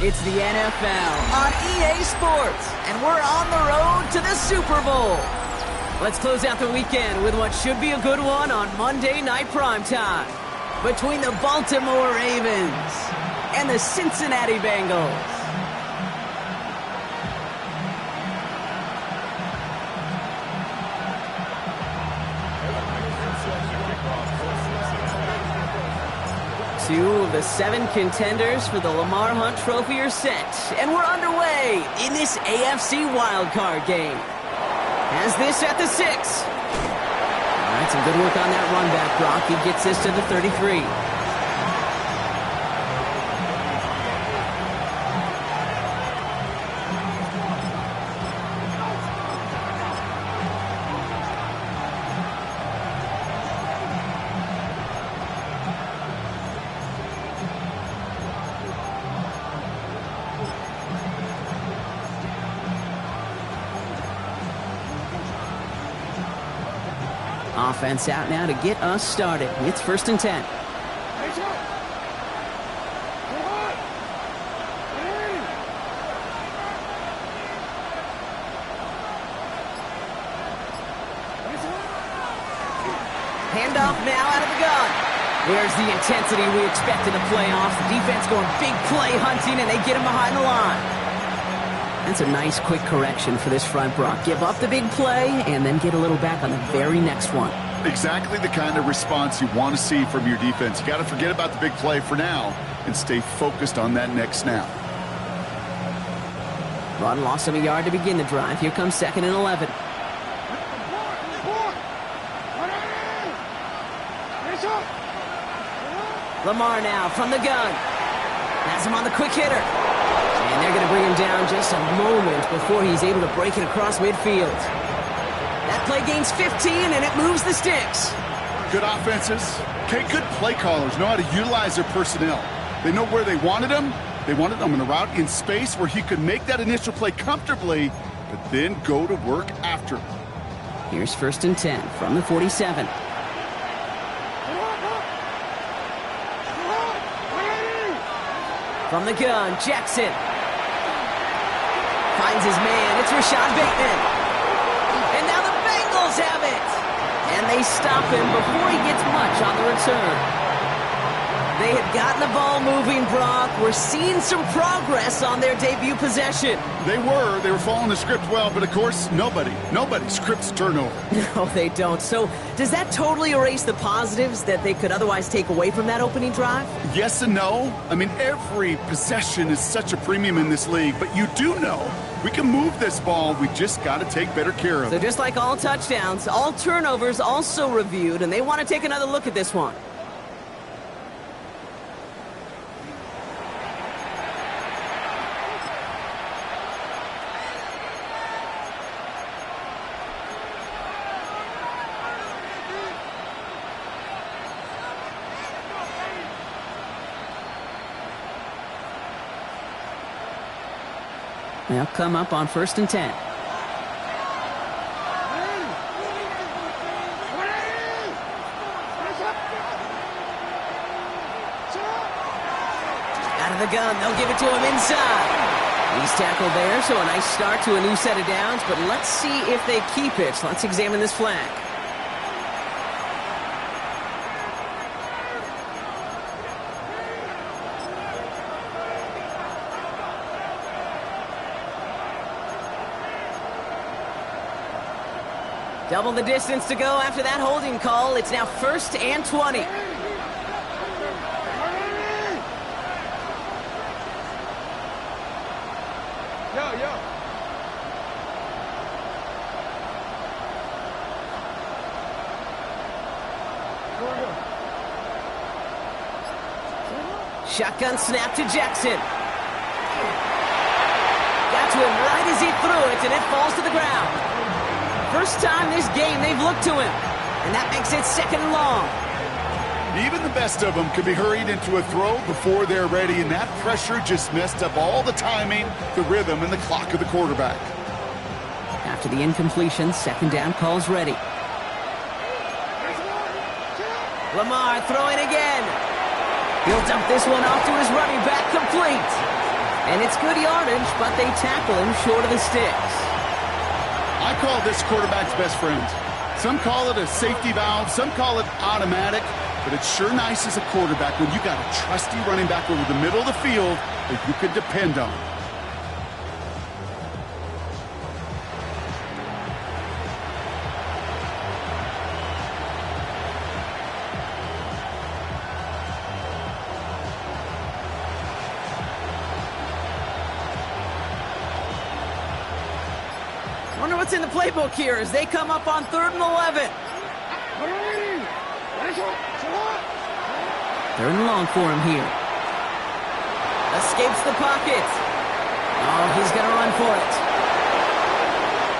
It's the NFL on EA Sports, and we're on the road to the Super Bowl. Let's close out the weekend with what should be a good one on Monday Night Primetime between the Baltimore Ravens and the Cincinnati Bengals. Two of the 7 contenders for the Lamar Hunt Trophy are set, and we're underway in this AFC wildcard game. Has this at the 6. All right, some good work on that run back, Brock. He gets this to the 33. Offense out now to get us started. It's 1st and 10. Handoff now out of the gun. Where's the intensity we expect in the playoffs? The defense going big play hunting, and they get him behind the line. That's a nice quick correction for this front, Brock. Give up the big play and then get a little back on the very next one. Exactly the kind of response you want to see from your defense. You got to forget about the big play for now and stay focused on that next snap. Run lost him a yard to begin the drive. Here comes 2nd and 11. Lamar now from the gun. Has him on the quick hitter. And they're going to bring him down just a moment before he's able to break it across midfield. That play gains 15, and it moves the sticks. Good offenses. Okay, good play callers know how to utilize their personnel. They know where they wanted him. They wanted him in a route in space where he could make that initial play comfortably, but then go to work after. Here's 1st and 10 from the 47. From the gun, Jackson. Finds his man. It's Rashad Bateman. And now the Bengals have it. And they stop him before he gets much on the return. They had gotten the ball moving, Brock. We're seeing some progress on their debut possession. They were following the script well, but of course, nobody scripts turnover. No, they don't. So does that totally erase the positives that they could otherwise take away from that opening drive? Yes and no. I mean, every possession is such a premium in this league, but you do know we can move this ball. We just got to take better care of it. So just like all touchdowns, all turnovers also reviewed, and they want to take another look at this one. They'll come up on 1st and 10. Out of the gun, they'll give it to him inside. He's tackled there, so a nice start to a new set of downs, but let's see if they keep it. Let's examine this flag. Double the distance to go after that holding call. It's now 1st and 20. Shotgun snap to Jackson. Got to him right as he threw it, and it falls to the ground. First time this game they've looked to him, and that makes it 2nd and long. Even the best of them could be hurried into a throw before they're ready, and that pressure just messed up all the timing, the rhythm, and the clock of the quarterback. After the incompletion, 2nd down calls ready. Lamar throwing again. He'll dump this one off to his running back, complete. And it's good yardage, but they tackle him short of the sticks. I call this quarterback's best friend. Some call it a safety valve, some call it automatic, but it's sure nice as a quarterback when you got a trusty running back over the middle of the field that you can depend on. Wonder what's in the playbook here as they come up on 3rd and 11. 3rd and long for him here. Escapes the pocket. Oh, he's going to run for it.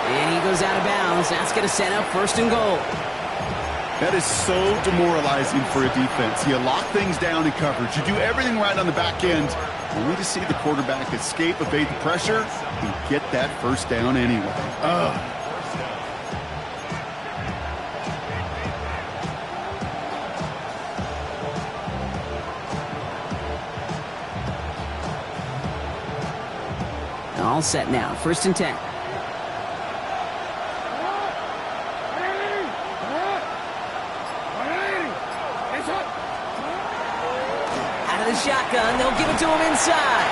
And he goes out of bounds. That's going to set up 1st and goal. That is so demoralizing for a defense. You lock things down in coverage. You do everything right on the back end, only to see the quarterback escape, evade the pressure, and get that 1st down anyway. Ugh. All set now. 1st and 10. Out of the shotgun, they'll give it to him inside.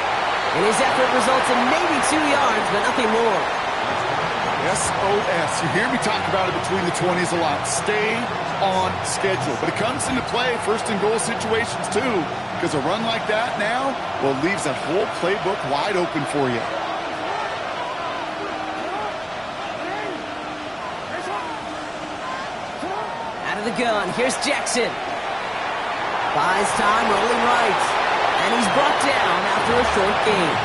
And his effort results in maybe 2 yards, but nothing more. SOS. You hear me talk about it between the 20s a lot. Stay on schedule. But it comes into play 1st and goal situations too, because a run like that now, well, leaves that whole playbook wide open for you. Out of the gun, here's Jackson. Buys time, rolling right. And he's brought down after a short gain.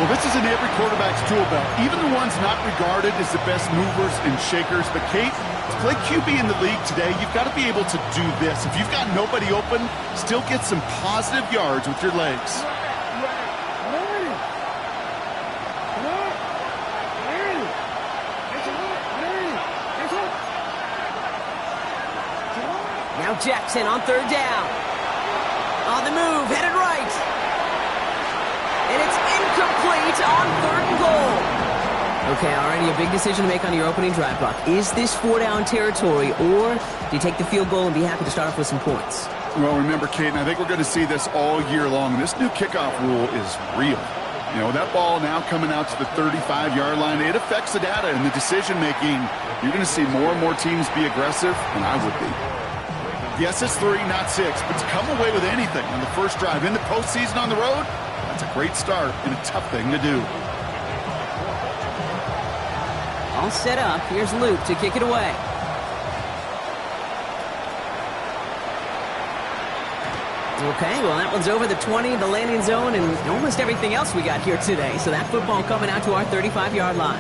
Well, this is in every quarterback's tool belt, even the ones not regarded as the best movers and shakers. But, Kate, to play QB in the league today, you've got to be able to do this. If you've got nobody open, still get some positive yards with your legs. Now Jackson on 3rd down. On the move, headed right. And it's incomplete on 3rd and goal. Okay, already a big decision to make on your opening drive, Buck. Is this 4-down territory, or do you take the field goal and be happy to start off with some points? Well, remember, Kate, and I think we're going to see this all year long. This new kickoff rule is real. You know, that ball now coming out to the 35-yard line, it affects the data and the decision-making. You're going to see more and more teams be aggressive, and I would be. Yes, it's 3, not 6, but to come away with anything on the first drive in the postseason on the road, that's a great start and a tough thing to do. All set up. Here's Luke to kick it away. Okay, well, that one's over the 20, the landing zone, and almost everything else we got here today. So that football coming out to our 35-yard line.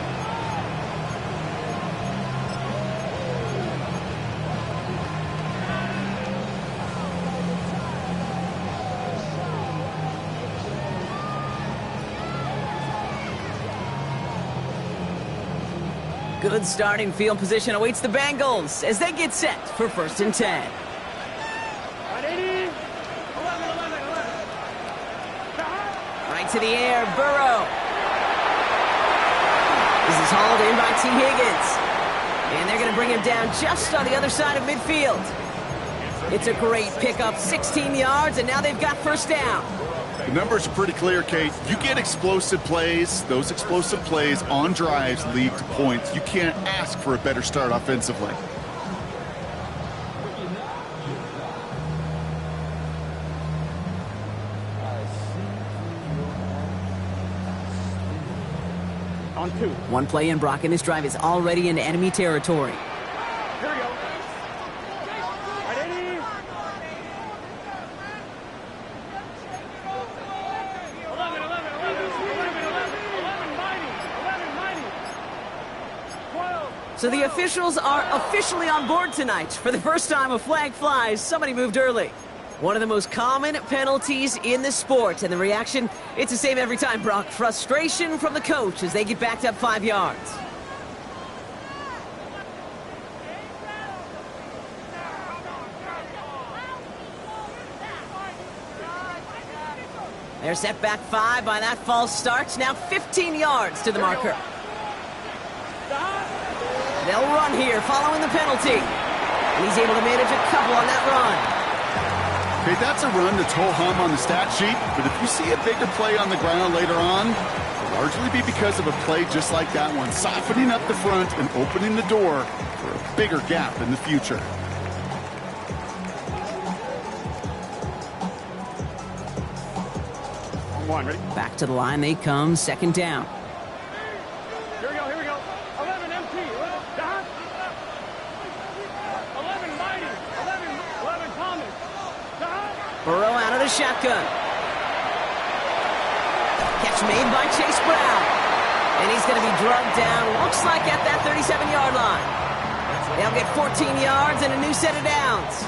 Good starting field position awaits the Bengals as they get set for 1st and 10. Right to the air, Burrow. This is hauled in by T. Higgins. And they're going to bring him down just on the other side of midfield. It's a great pickup, 16 yards, and now they've got 1st down. The numbers are pretty clear, Kate. You get explosive plays. Those explosive plays on drives lead to points. You can't ask for a better start offensively. On 2. One play in, Brock, and this drive is already into enemy territory. Here we go. Ready? 11, 12. So the officials are officially on board tonight. For the first time, a flag flies. Somebody moved early. One of the most common penalties in the sport. And the reaction, it's the same every time, Brock. Frustration from the coach as they get backed up 5 yards. They're set back 5 by that false start. Now 15 yards to the marker. They'll run here following the penalty. And he's able to manage a couple on that run. Okay, that's a run that's ho-hum on the stat sheet, but if you see a bigger play on the ground later on, it'll largely be because of a play just like that one, softening up the front and opening the door for a bigger gap in the future. On 1, ready? Back to the line they come, second down. Here we go, here we go. 11 MT, 11 Don. 11 Mighty, 11 Thomas. Don. Burrow out of the shotgun. Catch made by Chase Brown. And he's going to be drugged down, looks like at that 37-yard line. They'll get 14 yards and a new set of downs.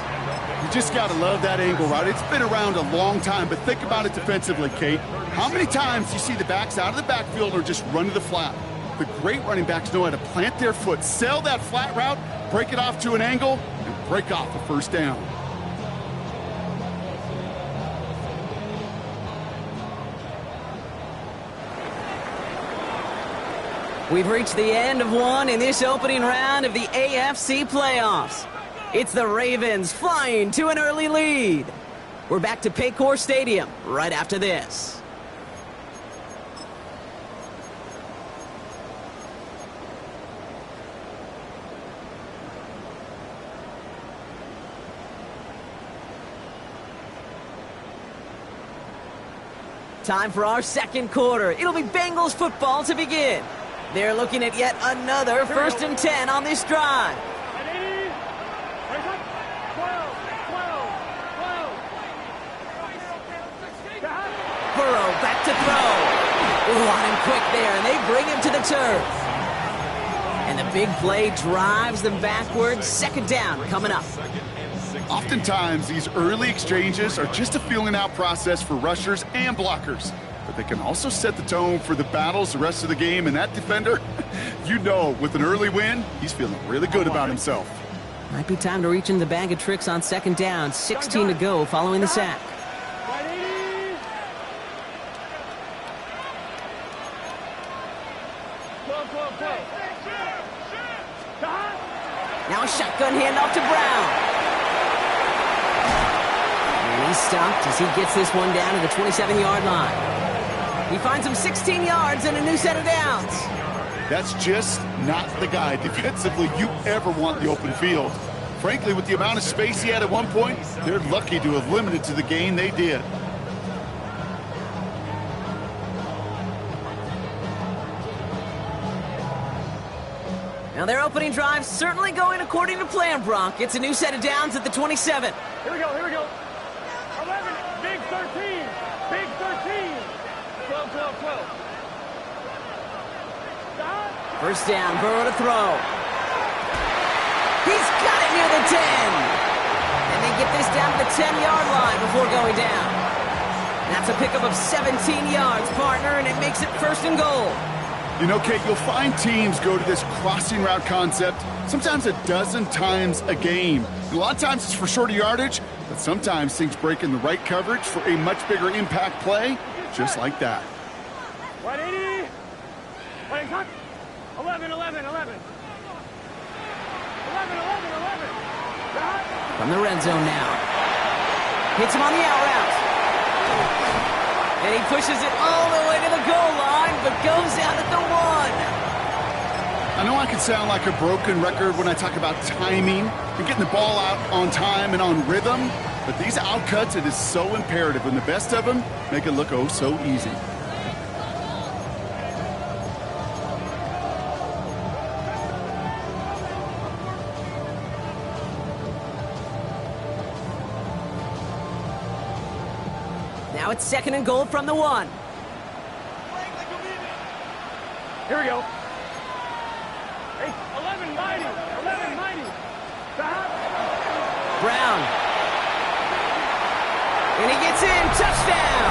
You just got to love that angle, right? It's been around a long time, but think about it defensively, Kate. How many times do you see the backs out of the backfield or just run to the flat? The great running backs know how to plant their foot, sell that flat route, break it off to an angle, and break off a first down. We've reached the end of one in this opening round of the AFC playoffs. It's the Ravens flying to an early lead. We're back to Paycor Stadium right after this. Time for our second quarter. It'll be Bengals football to begin. They're looking at yet another 1st and 10 on this drive. Burrow back to throw. Ooh, on him quick there, and they bring him to the turf. And the big play drives them backwards. Second down coming up. Oftentimes, these early exchanges are just a feeling out process for rushers and blockers. But they can also set the tone for the battles the rest of the game. And that defender, you know, with an early win, he's feeling really good about himself. Might be time to reach in the bag of tricks on second down. 16 to go following the sack. Now a shotgun handoff to Brown. And he's stopped as he gets this one down to the 27-yard line. He finds him 16 yards and a new set of downs. That's just not the guy defensively you ever want in the open field. Frankly, with the amount of space he had at one point, they're lucky to have limited to the gain they did. Now their opening drive certainly going according to plan, Brock. It's a new set of downs at the 27. Here we go, here we go. 11, big 13, big 13. 12, 12, 12. First down, Burrow to throw. He's got it near the 10. And they get this down to the 10-yard line before going down. That's a pickup of 17 yards, partner, and it makes it 1st and goal. You know, Kate, you'll find teams go to this crossing route concept sometimes a dozen times a game. And a lot of times it's for shorter yardage, but sometimes things break in the right coverage for a much bigger impact play, just like that. 180. 11, 11, 11. 11, 11, 11. From the red zone now. Hits him on the out route. And he pushes it all the way to the goal line, but goes out at the 1. I know I can sound like a broken record when I talk about timing and getting the ball out on time and on rhythm, but these outcuts, it is so imperative, and the best of them make it look oh so easy. Now it's 2nd and goal from the 1. Here we go. 11 mighty. 11 mighty. Brown. And he gets in. Touchdown.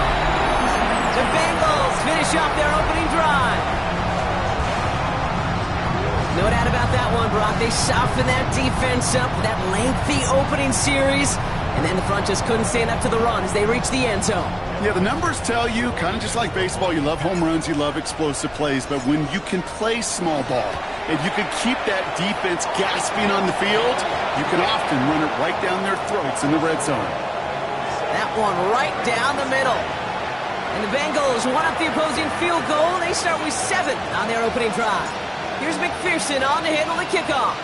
The Bengals finish off their opening drive. No doubt about that one, Brock. They softened that defense up for that lengthy opening series. And then the front just couldn't stand up to the run as they reached the end zone. Yeah, the numbers tell you, kind of just like baseball, you love home runs, you love explosive plays, but when you can play small ball and you can keep that defense gasping on the field, you can often run it right down their throats in the red zone. That one right down the middle. And the Bengals one up the opposing field goal. They start with 7 on their opening drive. Here's McPherson on to handle the kickoff.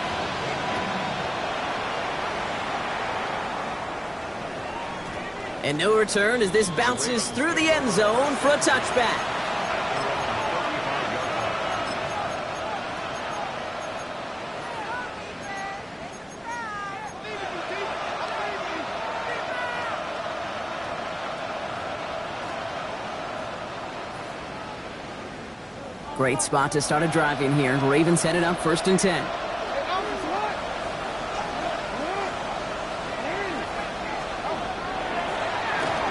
And no return as this bounces through the end zone for a touchback. Great spot to start a drive in here. Ravens headed up 1st and 10.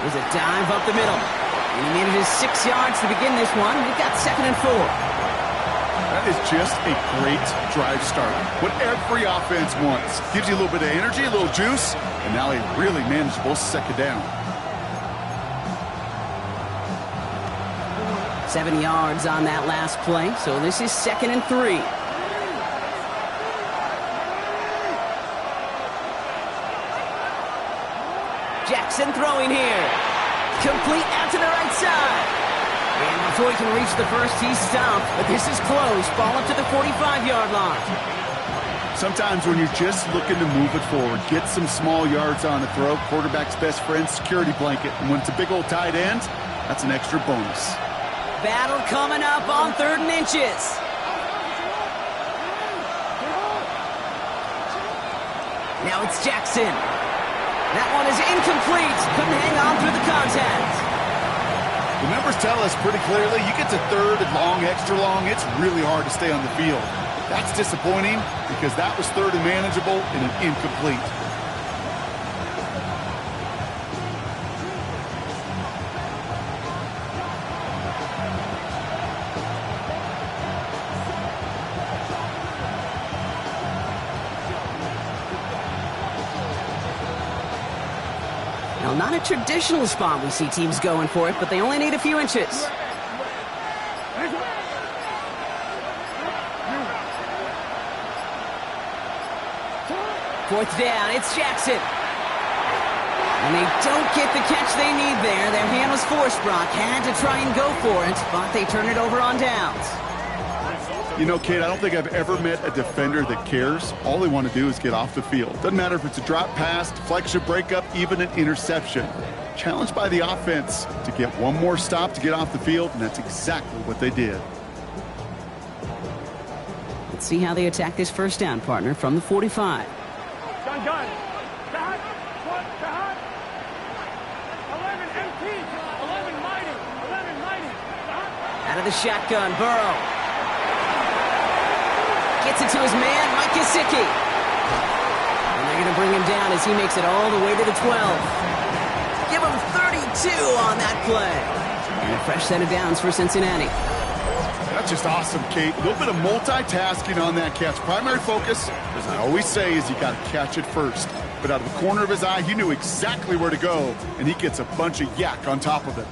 There's a dive up the middle. And he made it his 6 yards to begin this one. We've got 2nd and 4. That is just a great drive start. What every offense wants. Gives you a little bit of energy, a little juice, and now a really manageable 2nd down. 7 yards on that last play, so this is 2nd and 3. Jackson throwing here. Complete out to the right side. And before he can reach the first, he's stopped, but this is close. Ball up to the 45-yard line. Sometimes when you're just looking to move it forward, get some small yards on a throw, quarterback's best friend, security blanket. And when it's a big old tight end, that's an extra bonus. Battle coming up on 3rd and inches. Now it's Jackson. That one is incomplete. Couldn't hang on through the contact. The numbers tell us pretty clearly, you get to 3rd and long, extra long, it's really hard to stay on the field. That's disappointing because that was 3rd and manageable and an incomplete. Not a traditional spot we see teams going for it, but they only need a few inches. 4th down, it's Jackson. And they don't get the catch they need there. Their hand was forced, Brock. Had to try and go for it, but they turn it over on downs. You know, Kate, I don't think I've ever met a defender that cares. All they want to do is get off the field. Doesn't matter if it's a drop pass, deflection, breakup, even an interception. Challenged by the offense to get one more stop to get off the field, and that's exactly what they did. Let's see how they attack this 1st down, partner, from the 45. Gun. 11 empty. 11 mighty. Out of the shotgun, Burrow. Gets it to his man, Mike Gesicki. And they're going to bring him down as he makes it all the way to the 12. Give him 32 on that play. And a fresh set of downs for Cincinnati. That's just awesome, Kate. A little bit of multitasking on that catch. Primary focus, as I always say, is you got to catch it first. But out of the corner of his eye, he knew exactly where to go, and he gets a bunch of yak on top of it.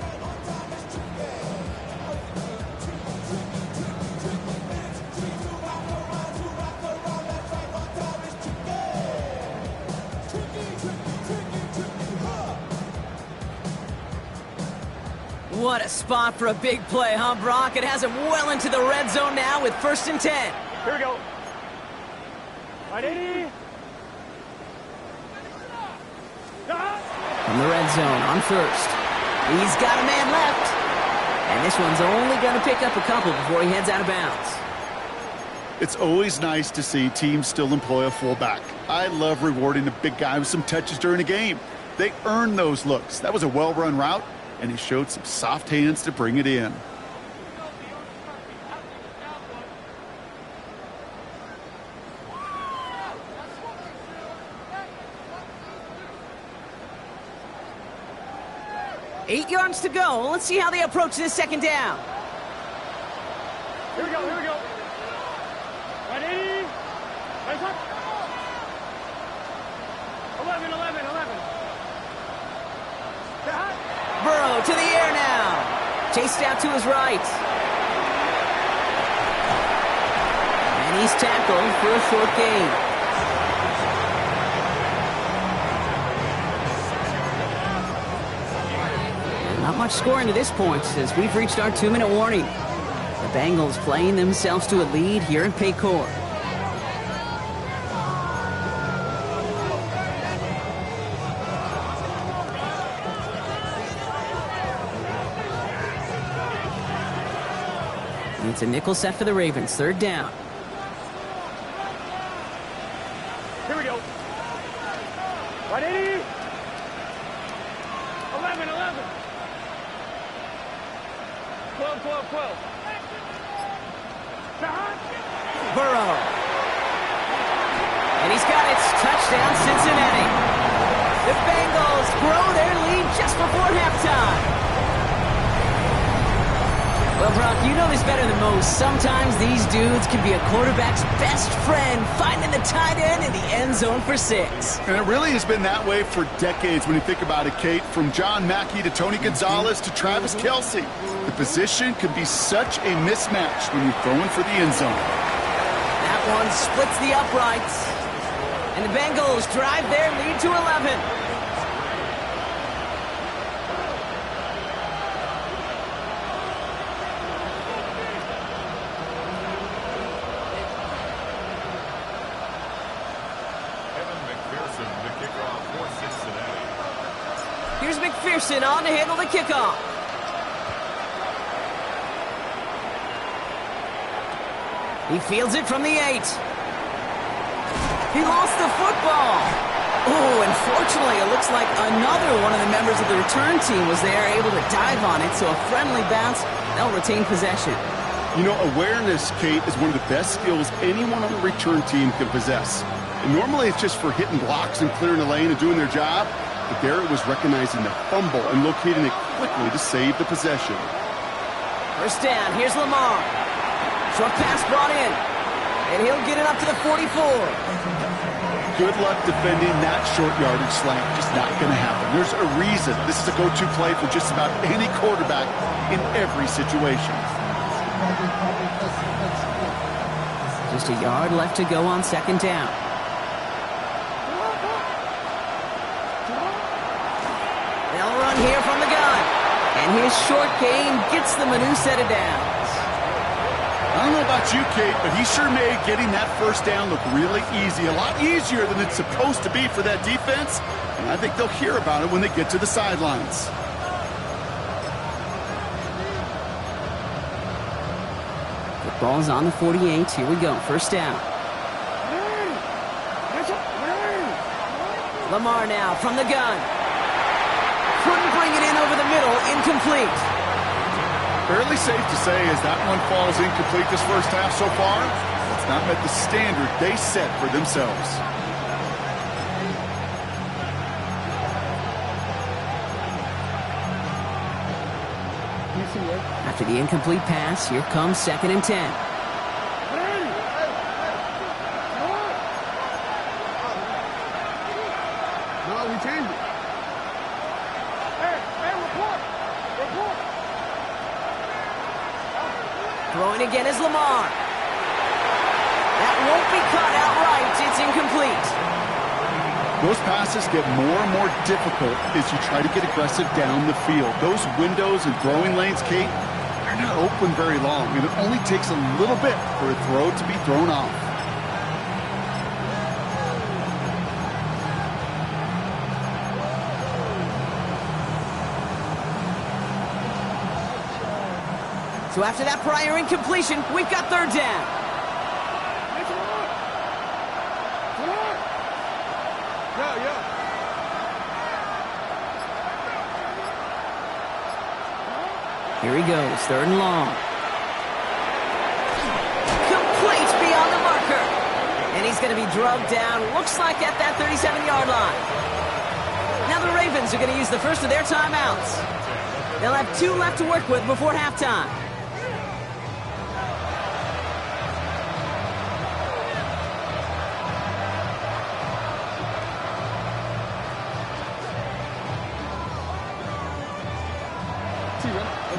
What a spot for a big play, huh, Brock? It has him well into the red zone now with 1st and 10. Here we go. Right 80. From the red zone on 1st. He's got a man left. And this one's only going to pick up a couple before he heads out of bounds. It's always nice to see teams still employ a fullback. I love rewarding a big guy with some touches during a game. They earn those looks. That was a well-run route, and he showed some soft hands to bring it in. Eight yards to go. Let's see how they approach this 2nd down. Here we go. Right 80. Right up. 11. Burrow to the air now. Chased out to his right. And he's tackled for a short gain. And not much scoring to this point as we've reached our 2-minute warning. The Bengals playing themselves to a lead here in Paycor. It's a nickel set for the Ravens. 3rd down. Here we go. 180. 11, 11. 12, 12, 12. Burrow. And he's got it. Touchdown, Cincinnati. The Bengals grow their lead just before halftime. Well, Brock, you know this better than most. Sometimes these dudes can be a quarterback's best friend, finding the tight end in the end zone for 6. And it really has been that way for decades when you think about it, Kate. From John Mackey to Tony Gonzalez to Travis Kelce. The position can be such a mismatch when you're throwing for the end zone. That one splits the uprights. And the Bengals drive their lead to 11. Here's McPherson on to handle the kickoff. He fields it from the 8. He lost the football. Oh, and fortunately, it looks like another one of the members of the return team was there, able to dive on it, so a friendly bounce. They'll retain possession. You know, awareness, Kate, is one of the best skills anyone on the return team can possess. And normally it's just for hitting blocks and clearing the lane and doing their job. But there it was recognizing the fumble and locating it quickly to save the possession. 1st down, here's Lamar. Short pass brought in. And he'll get it up to the 44. Good luck defending that short yardage slant. Just not going to happen. There's a reason this is a go-to play for just about any quarterback in every situation. Just a yard left to go on 2nd down. They'll run here from the gun. And his short gain gets them a new set of downs. I don't know about you, Kate, but he sure made getting that 1st down look really easy. A lot easier than it's supposed to be for that defense. And I think they'll hear about it when they get to the sidelines. Football's on the 48. Here we go. 1st down. Lamar now from the gun. Couldn't bring it in over the middle. Incomplete. Fairly safe to say as that one falls incomplete this 1st half so far, it's not met the standard they set for themselves. After the incomplete pass, here comes 2nd and 10. No, we changed it. Hey, report. Throwing again is Lamar. That won't be caught outright. It's incomplete. Those passes get more and more difficult as you try to get aggressive down the field. Those windows and throwing lanes, Kate, they're not open very long, and it only takes a little bit for a throw to be thrown off. So after that prior incompletion, we've got 3rd down. Here he goes, 3rd and long. Complete beyond the marker. And he's going to be drugged down, looks like at that 37-yard line. Now the Ravens are going to use the first of their timeouts. They'll have 2 left to work with before halftime.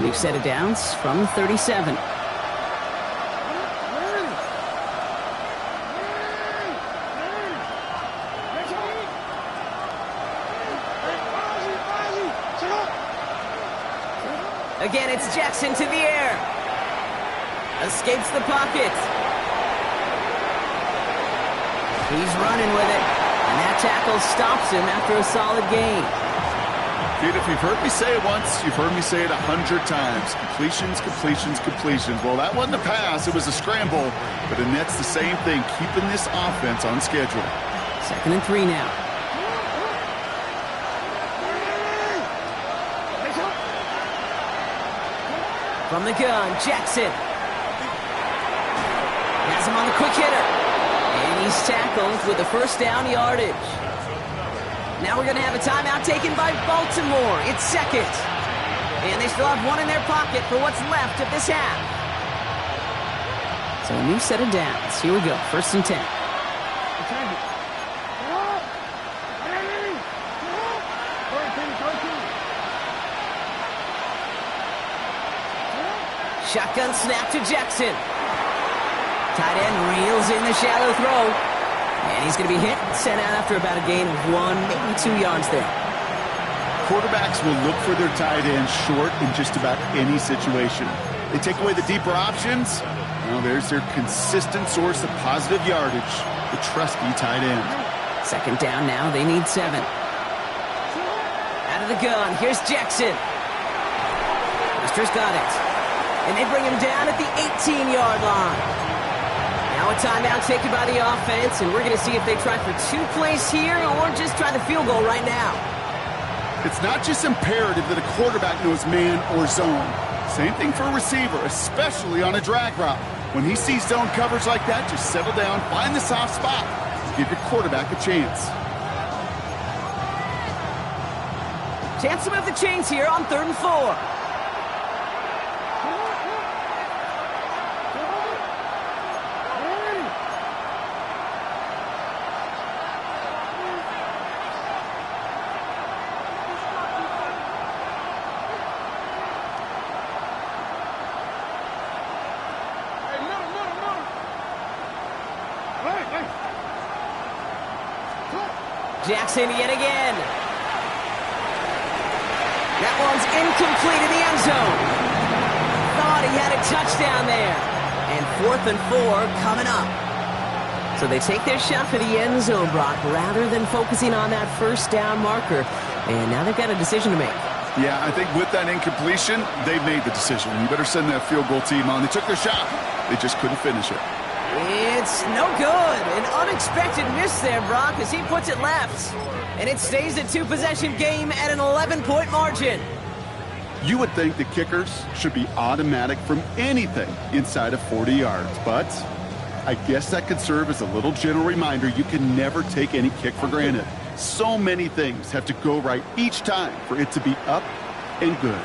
New set of downs from 37. Again, it's Jackson to the air. Escapes the pocket. He's running with it. And that tackle stops him after a solid gain. Dude, if you've heard me say it once, you've heard me say it 100 times. Completions, completions, completions. Well, that wasn't a pass. It was a scramble. But Annette's the same thing, keeping this offense on schedule. 2nd and 3 now. From the gun, Jackson. Has him on the quick hitter. And he's tackled with the first down yardage. Now we're going to have a timeout taken by Baltimore. It's 2nd. And they still have one in their pocket for what's left of this half. So a new set of downs. Here we go. 1st and 10. Shotgun snap to Jackson. Tight end reels in the shallow throw. And he's going to be hit, sent out after about a gain of 1, maybe 2 yards there. Quarterbacks will look for their tight end short in just about any situation. They take away the deeper options. Well, there's their consistent source of positive yardage, the trusty tight end. 2nd down now. They need 7. Out of the gun. Here's Jackson. Buster's got it. And they bring him down at the 18-yard line. Now a timeout taken by the offense, and we're going to see if they try for 2 plays here or just try the field goal right now. It's not just imperative that a quarterback knows man or zone. Same thing for a receiver, especially on a drag route. When he sees zone coverage like that, just settle down, find the soft spot, give your quarterback a chance. Chance to move the chains here on 3rd and 4. Jackson yet again. That one's incomplete in the end zone. Thought he had a touchdown there. And 4th and 4 coming up. So they take their shot for the end zone, Brock, rather than focusing on that 1st down marker. And now they've got a decision to make. Yeah, I think with that incompletion, they've made the decision. You better send that field goal team on. They took their shot. They just couldn't finish it. It's no good. An unexpected miss there, Brock, as he puts it left. And it stays a 2-possession game at an 11-point margin. You would think the kickers should be automatic from anything inside of 40 yards, but I guess that could serve as a little gentle reminder you can never take any kick for granted. So many things have to go right each time for it to be up and good.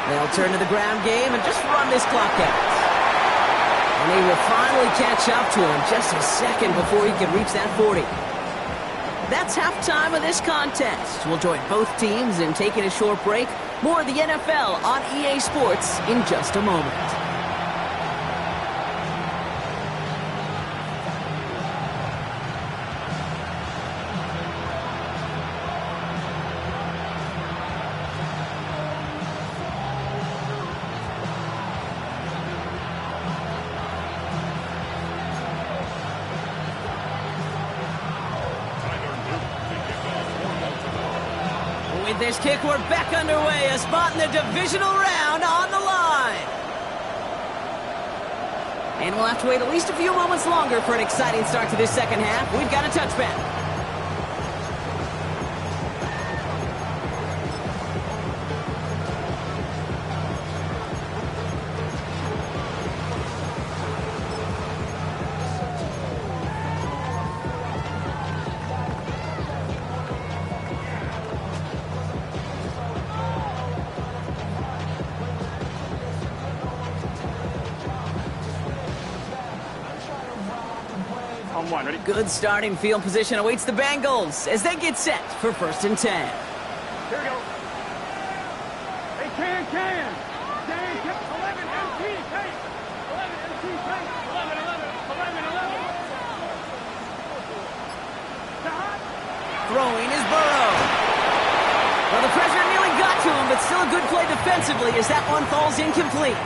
They'll turn to the ground game and just run this clock out. And they will finally catch up to him just a second before he can reach that 40. That's halftime of this contest. We'll join both teams in taking a short break. More of the NFL on EA Sports in just a moment. With this kick, we're back underway. A spot in the divisional round on the line. And we'll have to wait at least a few moments longer for an exciting start to this second half. We've got a touchback. and 1. Ready? Good starting field position awaits the Bengals as they get set for 1st and 10. Here we go. Hey, can. 11 MT, take. 11 MT, take. 11. Throwing is Burrow. Well, the pressure nearly got to him, but still a good play defensively as that one falls incomplete.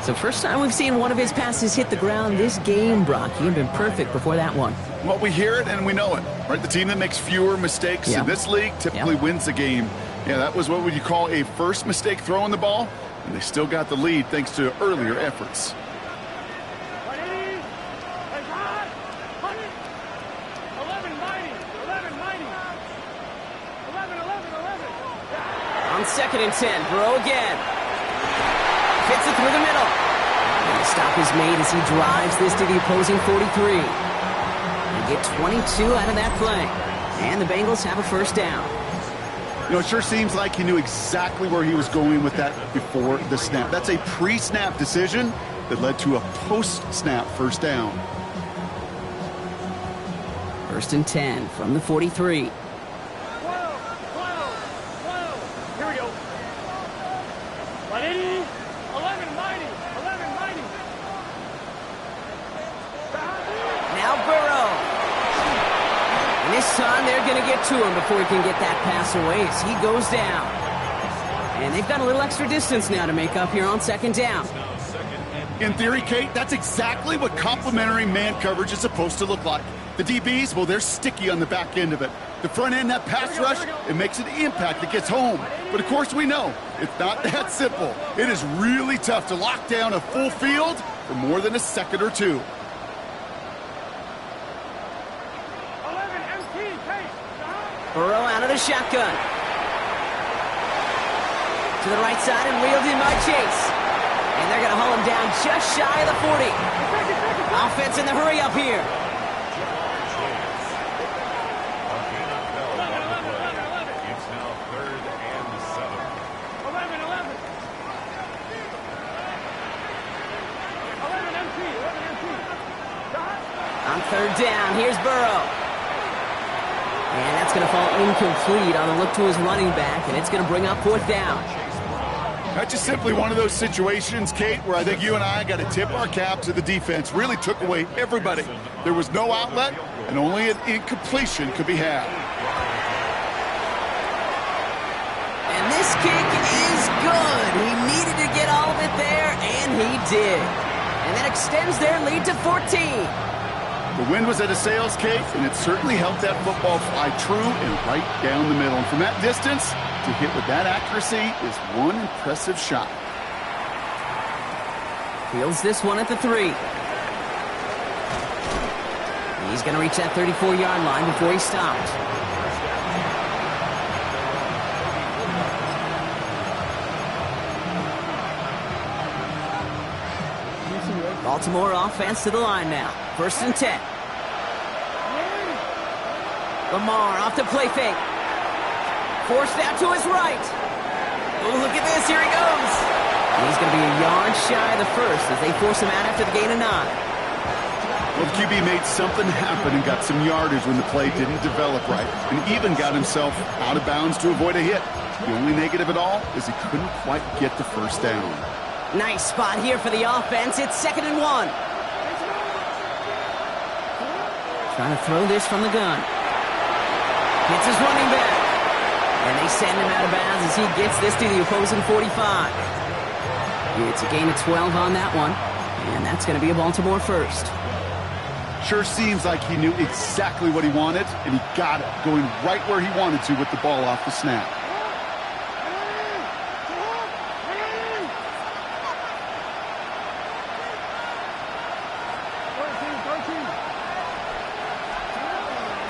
So first time we've seen one of his passes hit the ground this game, Brock. He had been perfect before that one. Well, we hear it and we know it, right? The team that makes fewer mistakes in this league typically wins the game. Yeah, that was what would you call a first mistake throwing the ball, and they still got the lead thanks to earlier efforts. On 2nd and 10, Burrow again. Hits it through the middle. And the stop is made as he drives this to the opposing 43. They get 22 out of that play. And the Bengals have a 1st down. You know, it sure seems like he knew exactly where he was going with that before the snap. That's a pre-snap decision that led to a post-snap 1st down. 1st and 10 from the 43. This time they're going to get to him before he can get that pass away as he goes down. And they've got a little extra distance now to make up here on 2nd down. In theory, Kate, that's exactly what complementary man coverage is supposed to look like. The DBs, well, they're sticky on the back end of it. The front end, that pass rush, it makes an impact that gets home. But of course we know, it's not that simple. It is really tough to lock down a full field for more than a second or two. Burrow out of the shotgun. To the right side and wheeled in by Chase. And they're going to haul him down just shy of the 40. Offense in the hurry up here. It's now 3rd and 7. 11 MT. On 3rd down, here's Burrow. And that's going to fall incomplete on a look to his running back, and it's going to bring up 4th down. That's just simply one of those situations, Kate, where I think you and I got to tip our cap to the defense. Really took away everybody. There was no outlet, and only an incompletion could be had. And this kick is good. He needed to get all of it there, and he did. And that extends their lead to 14. The wind was at a sail's, Kate, and it certainly helped that football fly true and right down the middle. And from that distance, to hit with that accuracy is one impressive shot. Fields this one at the 3. He's going to reach that 34-yard line before he stops. Baltimore offense to the line now. 1st and 10. Lamar off the play fake. Forced out to his right. Oh, look at this. Here he goes. And he's going to be a yard shy of the 1st as they force him out after the gain of 9. Well, the QB made something happen and got some yardage when the play didn't develop right, and even got himself out of bounds to avoid a hit. The only negative at all is he couldn't quite get the 1st down. Nice spot here for the offense. It's 2nd and 1. Trying to throw this from the gun. Hits his running back. And they send him out of bounds as he gets this to the opposing 45. It's a gain of 12 on that one. And that's going to be a Baltimore 1st. Sure seems like he knew exactly what he wanted, and he got it, going right where he wanted to with the ball off the snap.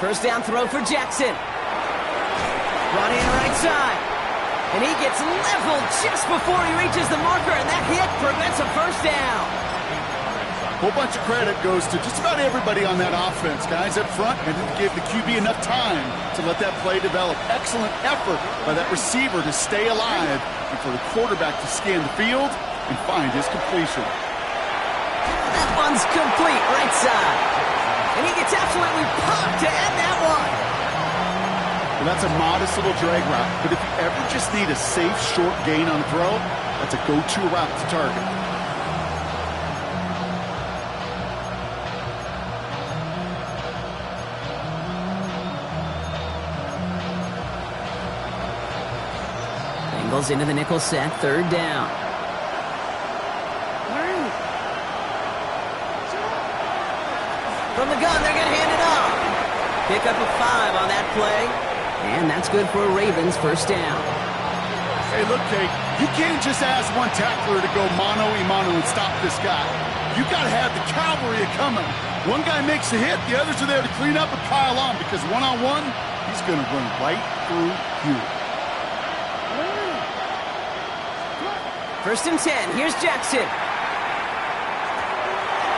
First down throw for Jackson. Brought in right side. And he gets leveled just before he reaches the marker, and that hit prevents a 1st down. A whole bunch of credit goes to just about everybody on that offense. Guys up front, and didn't give the QB enough time to let that play develop. Excellent effort by that receiver to stay alive and for the quarterback to scan the field and find his completion. That one's complete right side. And he gets absolutely popped to end that one. Well, that's a modest little drag route, but if you ever just need a safe, short gain on a throw, that's a go-to route to target. Bengals into the nickel set, third down. From the gun, they're going to hand it off. Pick up a 5 on that play. And that's good for a Ravens first down. Hey, look, Kate, you can't just ask one tackler to go mano-a-mano and stop this guy. You got to have the cavalry coming. One guy makes a hit, the others are there to clean up and pile on, because one-on-one, he's going to run right through you. First and 10. Here's Jackson.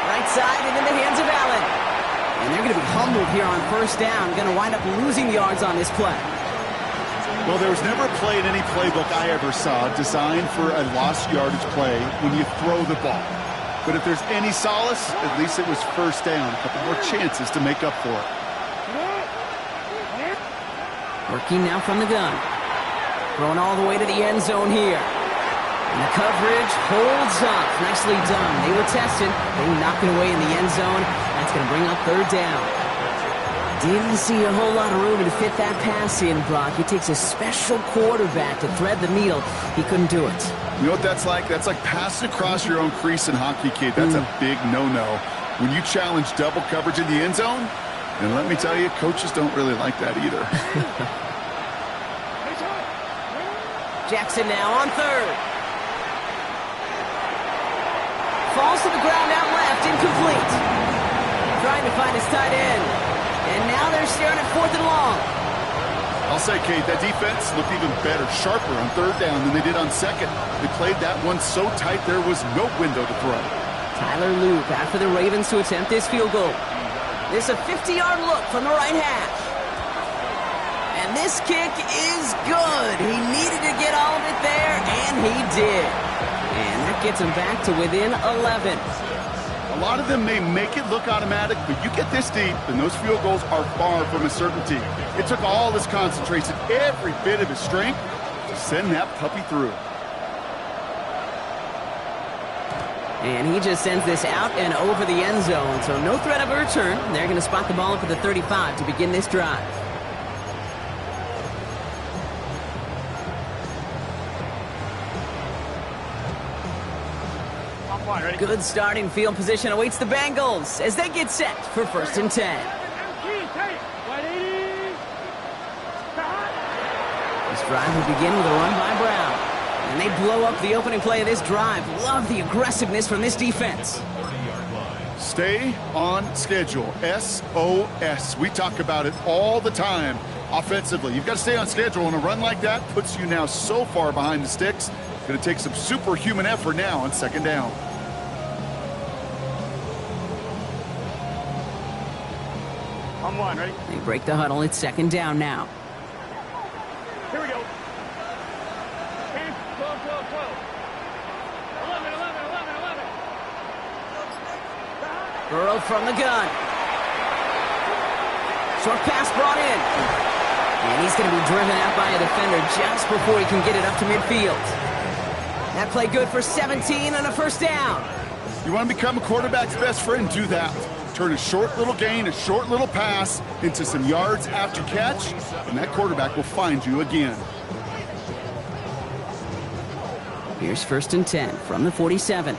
Right side and in the hands of Allen. And they're going to be humbled here on first down. Going to wind up losing yards on this play. Well, there was never a play in any playbook I ever saw designed for a lost yardage play when you throw the ball. But if there's any solace, at least it was first down. A couple more chances to make up for it. Working now from the gun. Throwing all the way to the end zone here. And the coverage holds up. Nicely done. They were tested. They knock it away in the end zone. That's going to bring up third down. Didn't see a whole lot of room to fit that pass in, Brock. It takes a special quarterback to thread the needle. He couldn't do it. You know what that's like? That's like passing across your own crease in hockey, kid. That's a big no-no. When you challenge double coverage in the end zone, and let me tell you, coaches don't really like that either. Jackson now on third. Falls to the ground out left, incomplete. Trying to find his tight end. And now they're staring at fourth and long. I'll say, Kate, that defense looked even better, sharper on third down than they did on second. They played that one so tight there was no window to throw. Tyler Loop after the Ravens to attempt this field goal. This is a 50-yard look from the right hash. And this kick is good. He needed to get all of it there, and he did. And that gets him back to within 11. A lot of them may make it look automatic, but you get this deep, and those field goals are far from a certainty. It took all his concentration, every bit of his strength, to send that puppy through. And he just sends this out and over the end zone, so no threat of a return. They're going to spot the ball up at the 35 to begin this drive. Good starting field position awaits the Bengals as they get set for first and 10. This drive will begin with a run by Brown. And they blow up the opening play of this drive. Love the aggressiveness from this defense. Stay on schedule. SOS. We talk about it all the time offensively. You've got to stay on schedule, and a run like that puts you now so far behind the sticks. Going to take some superhuman effort now on second down. On one, ready? They break the huddle. It's second down now. Here we go. 10, 12, 12, 12. 11, 11, 11, 11. Burrow from the gun. Short pass brought in. And he's going to be driven out by a defender just before he can get it up to midfield. That play good for 17 and a first down. You want to become a quarterback's best friend? Do that. Turn a short little gain, a short little pass into some yards after catch, and that quarterback will find you again. Here's first and 10 from the 47.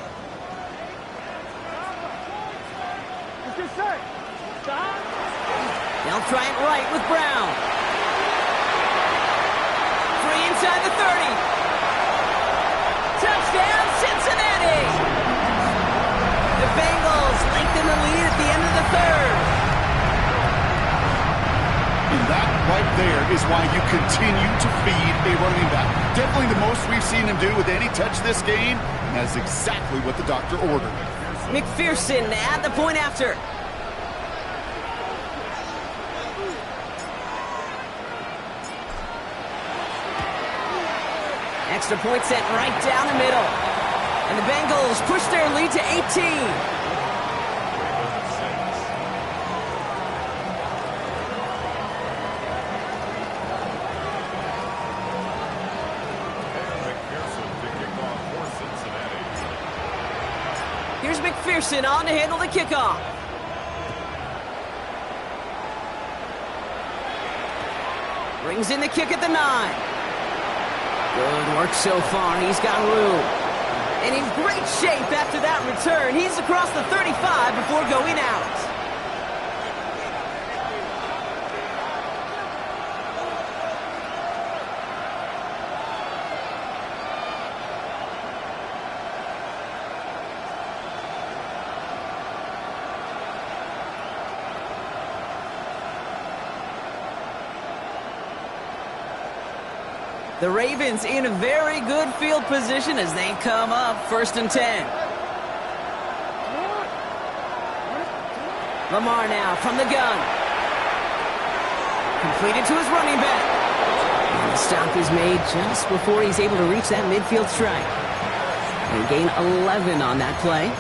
They'll try it right with Brown. Free inside the 30. Touchdown, Cincinnati! The Bengals lengthen the lead at the end of the third. And that right there is why you continue to feed a running back. Definitely the most we've seen him do with any touch this game, and that's exactly what the doctor ordered. McPherson at the point after. Extra point set right down the middle. And the Bengals push their lead to 18. McPherson on to handle the kickoff. Brings in the kick at the 9. Good work so far. He's got room. And in great shape after that return. He's across the 35 before going out. The Ravens in a very good field position as they come up 1st and 10. Lamar now from the gun. Completed to his running back. And the stop is made just before he's able to reach that midfield strike. They gain 11 on that play,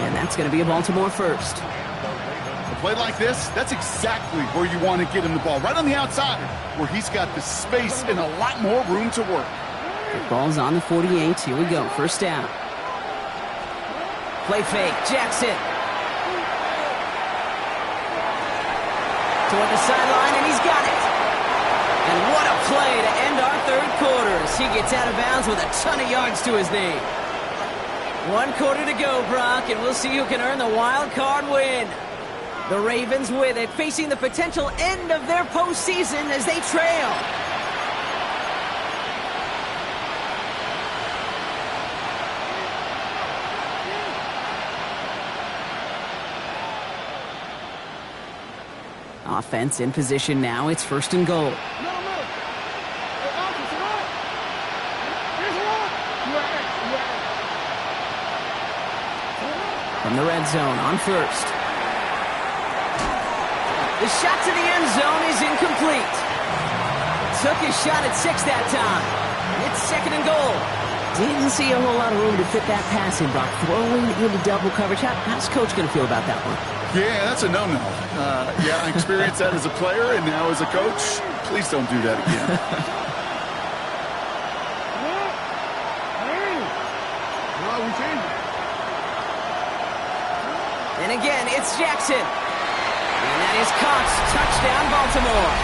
and that's going to be a Baltimore first. A play like this, that's exactly where you want to get him the ball, right on the outside, where he's got the space and a lot more room to work. The ball's on the 48. Here we go. First down. Play fake. Jackson. Toward the sideline, and he's got it. And what a play to end our third quarter as he gets out of bounds with a ton of yards to his name. 1 quarter to go, Brock, and we'll see who can earn the wild card win. The Ravens with it, facing the potential end of their postseason as they trail. Offense in position now. It's 1st and goal. From the red zone on 1st. The shot to the end zone is incomplete. Took his shot at 6 that time. It's 2nd and goal. Didn't see a whole lot of room to fit that pass in, Brock. Throwing into double coverage. How's Coach going to feel about that one? Yeah, that's a no-no. Yeah, I experienced that as a player and now as a coach. Please don't do that again. And again, it's Jackson. And that is caught. Touchdown, Baltimore.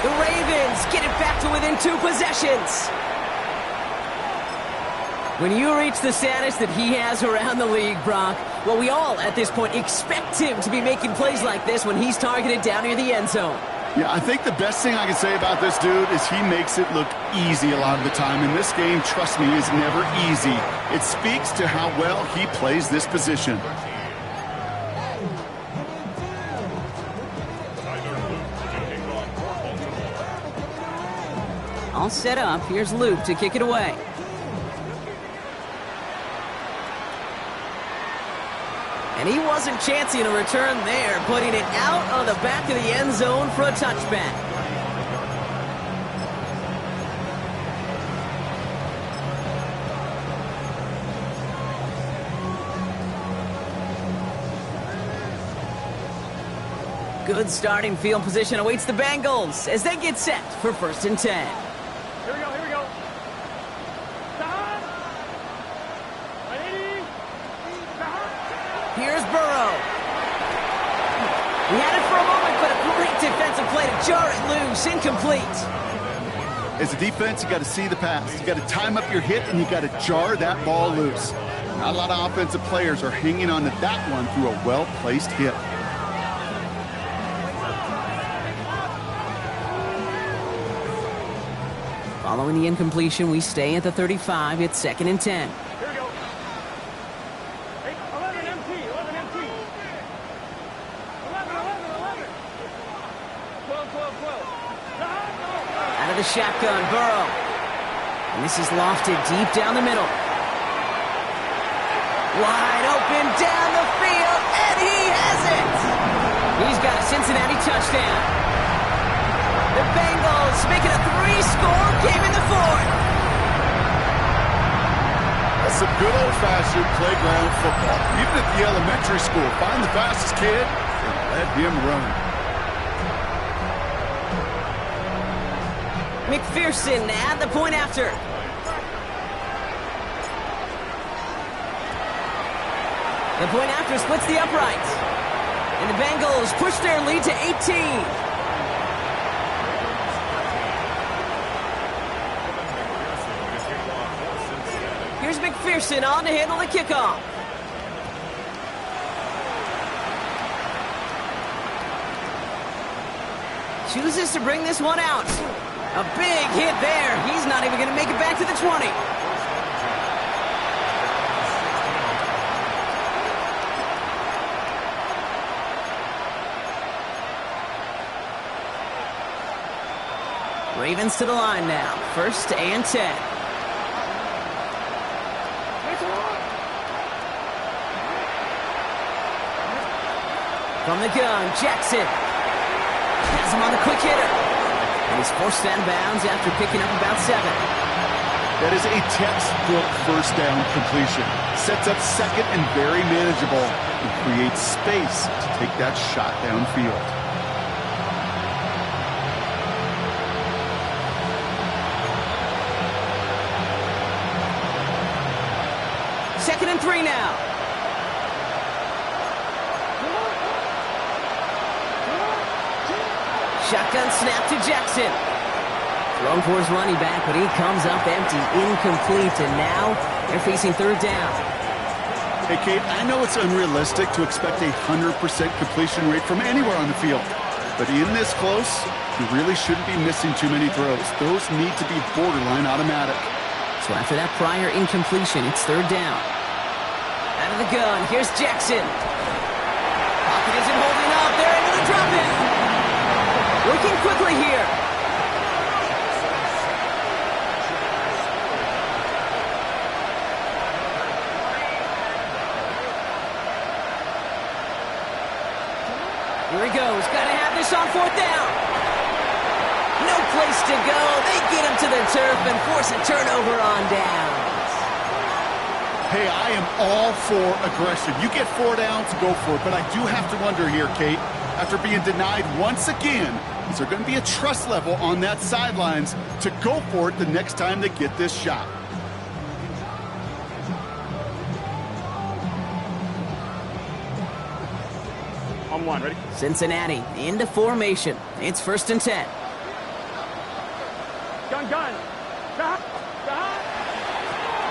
The Ravens get it back to within 2 possessions. When you reach the status that he has around the league, Brock, well, we all at this point expect him to be making plays like this when he's targeted down near the end zone. Yeah, I think the best thing I can say about this dude is he makes it look easy a lot of the time. And this game, trust me, is never easy. It speaks to how well he plays this position. All set up. Here's Luke to kick it away. And he wasn't chancing a return there, putting it out on the back of the end zone for a touchback. Good starting field position awaits the Bengals as they get set for 1st and 10. Here we go, here we go. Stop. Ready. Stop. Here's Burrow. He had it for a moment, but a great defensive play to jar it loose. Incomplete. As a defense, you got to see the pass. You got to time up your hit, and you got to jar that ball loose. Not a lot of offensive players are hanging on to that one through a well-placed hit. Following the incompletion, we stay at the 35. It's 2nd and 10. Here we go. 11 MT, 11 MT. 11, 12, 12, 12. Out of the shotgun, Burrow. And this is lofted deep down the middle. Wide open down the field, and he has it! He's got a Cincinnati touchdown. The Bengals make it a 3-score game in the 4th. That's some good old-fashioned playground football. Even at the elementary school, find the fastest kid and let him run. McPherson at the point after. The point after splits the uprights. And the Bengals push their lead to 18. Here's McPherson on to handle the kickoff. Chooses to bring this one out. A big hit there. He's not even going to make it back to the 20. Ravens to the line now. 1st and 10. From the gun, Jackson. Has him on the quick hitter. And he's forced out of bounds after picking up about 7. That is a textbook first down completion. Sets up second and very manageable and creates space to take that shot downfield. Second and 3 now. Shotgun snap to Jackson. Thrown for his running back, but he comes up empty, incomplete, and now they're facing 3rd down. Hey, Kate, I know it's unrealistic to expect a 100% completion rate from anywhere on the field. But in this close, you really shouldn't be missing too many throws. Those need to be borderline automatic. So after that prior incompletion, it's 3rd down. Out of the gun, here's Jackson. Pocket isn't holding up. They're able to drop it. Working quickly here. Here he goes. Got to have this on 4th down. No place to go. They get him to the turf and force a turnover on downs. Hey, I am all for aggression. You get 4 downs, go for it. But I do have to wonder here, Kate, after being denied once again, is there going to be a trust level on that sidelines to go for it the next time they get this shot? On 1, ready? Cincinnati into formation. It's 1st and 10. Gun.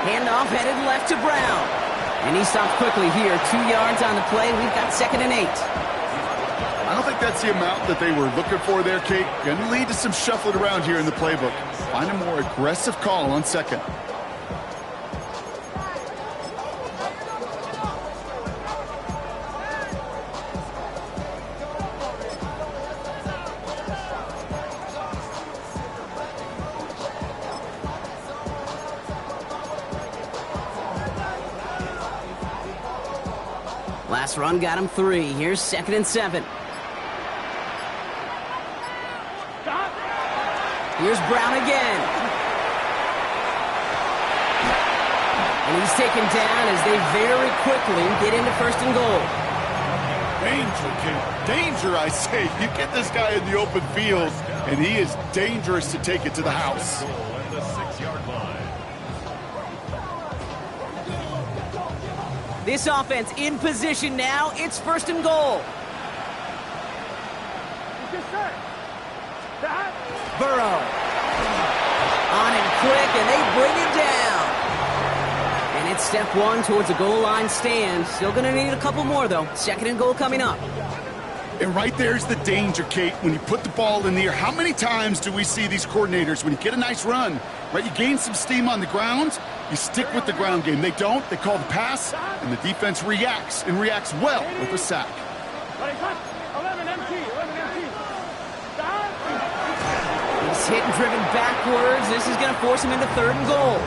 Handoff headed left to Brown. And he stops quickly here. 2 yards on the play. We've got 2nd and 8. I don't think that's the amount that they were looking for there, Kate. Going to lead to some shuffling around here in the playbook. Find a more aggressive call on 2nd. Last run got him 3. Here's 2nd and 7. Here's Brown again. And he's taken down as they very quickly get into 1st and goal. Danger, Kate. Danger, I say. You get this guy in the open field, and he is dangerous to take it to the house. At the 6-yard line. This offense in position now. It's 1st and goal. Burrow. On him quick, and they bring it down. And it's step 1 towards a goal line stand. Still going to need a couple more, though. 2nd and goal coming up. And right there's the danger, Kate, when you put the ball in the air. How many times do we see these coordinators, when you get a nice run, right, you gain some steam on the ground, you stick with the ground game. They don't. They call the pass, and the defense reacts, and reacts well with a sack. 11 empty. He's hit and driven backwards. This is going to force him into 3rd and goal.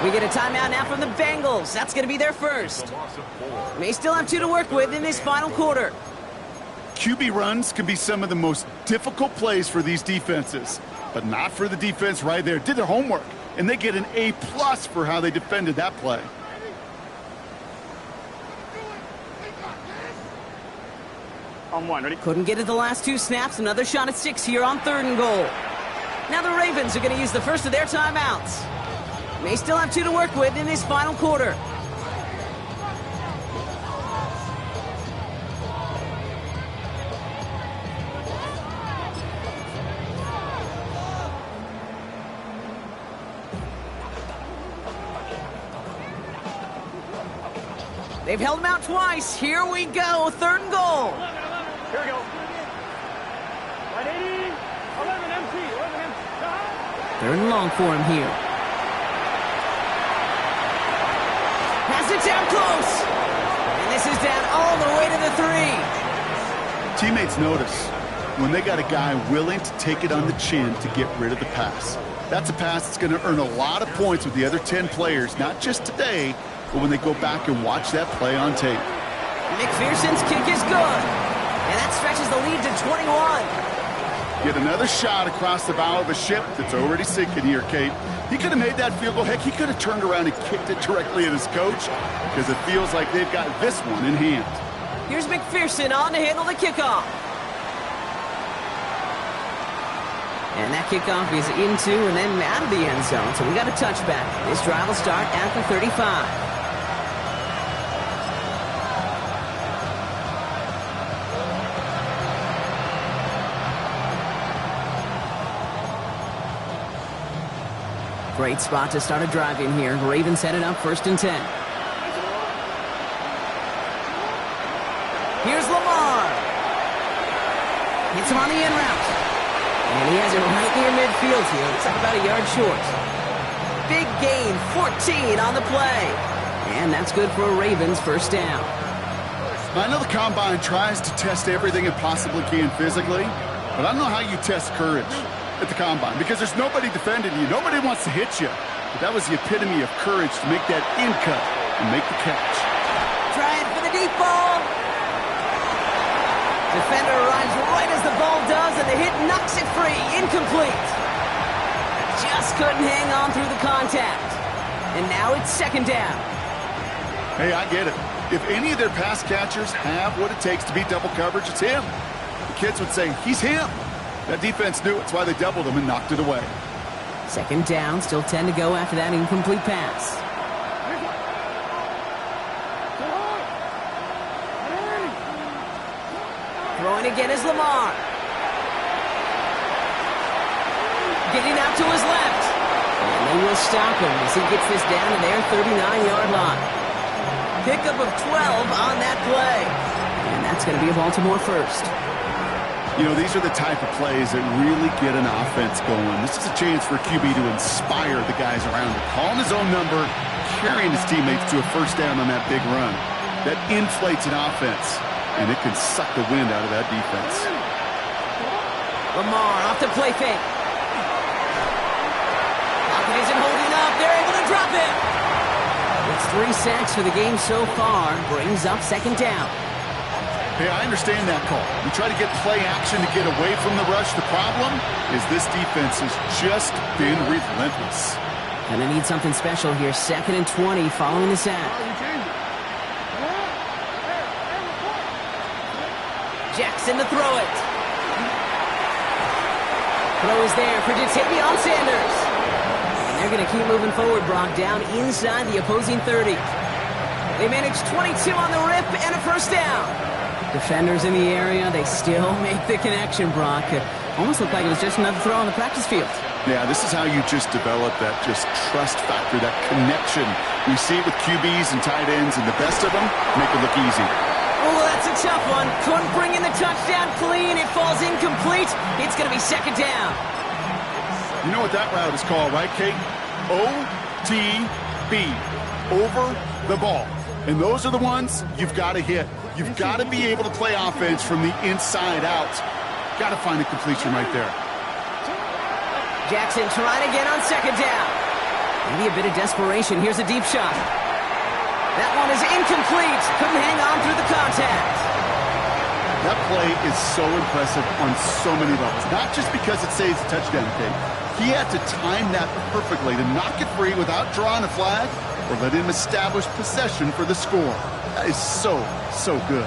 We get a timeout now from the Bengals. That's going to be their first. They still have 2 to work with in this final quarter. QB runs can be some of the most difficult plays for these defenses, but not for the defense right there. Did their homework, and they get an A+ for how they defended that play. On 1, ready? Couldn't get it the last 2 snaps. Another shot at 6 here on 3rd and goal. Now the Ravens are going to use the first of their timeouts. They still have 2 to work with in this final quarter. They've held him out twice. Here we go. 3rd and goal. Here we go. 180. 11 empty. 11 empty. 3rd and long for him here. Pass it down close. And this is down all the way to the 3. Teammates notice when they got a guy willing to take it on the chin to get rid of the pass. That's a pass that's going to earn a lot of points with the other 10 players, not just today, but when they go back and watch that play on tape. McPherson's kick is good. And that stretches the lead to 21. Get another shot across the bow of a ship that's already sinking here, Kate. He could have made that field goal. Heck, he could have turned around and kicked it directly at his coach because it feels like they've got this one in hand. Here's McPherson on to handle the kickoff. And that kickoff is into and then out of the end zone. So we got a touchback. This drive will start at the 35. Great spot to start a drive in here. Ravens set it up 1st and 10. Here's Lamar. Hits him on the in route. And he has it right near midfield here. Looks like about a yard short. Big gain, 14 on the play. And that's good for a Ravens 1st down. I know the Combine tries to test everything it possibly can physically, but I don't know how you test courage at the Combine because there's nobody defending you. Nobody wants to hit you. But that was the epitome of courage to make that in cut and make the catch. Trying for the deep ball. Defender arrives right as the ball does, and the hit knocks it free. Incomplete. Just couldn't hang on through the contact. And now it's 2nd down. Hey, I get it. If any of their pass catchers have what it takes to beat double coverage, it's him. The kids would say, he's him. That defense knew it. That's why they doubled him and knocked it away. 2nd down, still 10 to go after that incomplete pass. Throwing again is Lamar. Getting out to his left. And they will stop him as he gets this down to their 39-yard line. Pickup of 12 on that play. And that's going to be a Baltimore 1st. You know, these are the type of plays that really get an offense going. This is a chance for QB to inspire the guys around him. Calling his own number, carrying his teammates to a 1st down on that big run. That inflates an offense, and it can suck the wind out of that defense. Lamar off the play fake. Lockett isn't holding up. They're able to drop it. It's 3 sacks for the game so far. Brings up 2nd down. Hey, I understand that call. You try to get play action to get away from the rush. The problem is this defense has just been relentless. Gonna need something special here. 2nd and 20 following the sack. Jackson to throw it. Throw is there for Jatavion Sanders. And they're going to keep moving forward, Brock, down inside the opposing 30. They managed 22 on the rip and a 1st down. Defenders in the area, they still make the connection, Brock. It almost looked like it was just another throw on the practice field. Yeah, this is how you just develop that just trust factor, that connection. You see it with QBs and tight ends, and the best of them make it look easy. Oh, that's a tough one. Couldn't bring in the touchdown clean. It falls incomplete. It's going to be 2nd down. You know what that route is called, right, Kate? OTB, over the ball. And those are the ones you've got to hit. You've got to be able to play offense from the inside out. Got to find a completion right there. Jackson trying again on 2nd down. Maybe a bit of desperation. Here's a deep shot. That one is incomplete. Couldn't hang on through the contact. That play is so impressive on so many levels. Not just because it saves a touchdown, Kate. He had to time that perfectly to knock it free without drawing a flag or let him establish possession for the score. That is so, so good.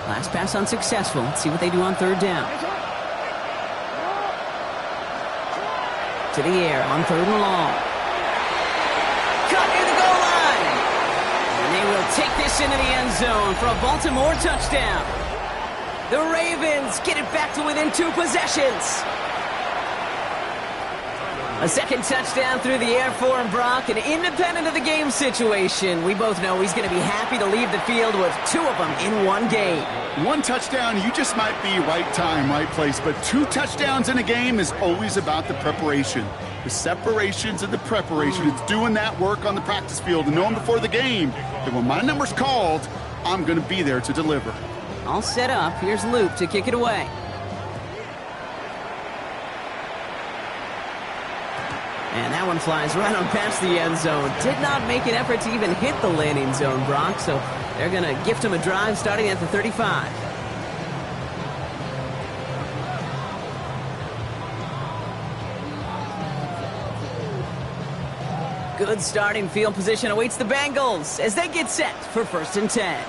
Last pass unsuccessful. Let's see what they do on 3rd down. To the air on 3rd and long. Cut near the goal line. And they will take this into the end zone for a Baltimore touchdown. The Ravens get it back to within 2 possessions. A second touchdown through the air for him, Brock, and independent of the game situation, we both know he's going to be happy to leave the field with 2 of them in one game. 1 touchdown, you just might be right time, right place, but 2 touchdowns in a game is always about the preparation. The separations and the preparation. It's doing that work on the practice field and knowing before the game that when my number's called, I'm going to be there to deliver. All set up. Here's Luke to kick it away. And that one flies right on past the end zone. Did not make an effort to even hit the landing zone, Brock, so they're going to gift him a drive starting at the 35. Good starting field position awaits the Bengals as they get set for 1st and 10.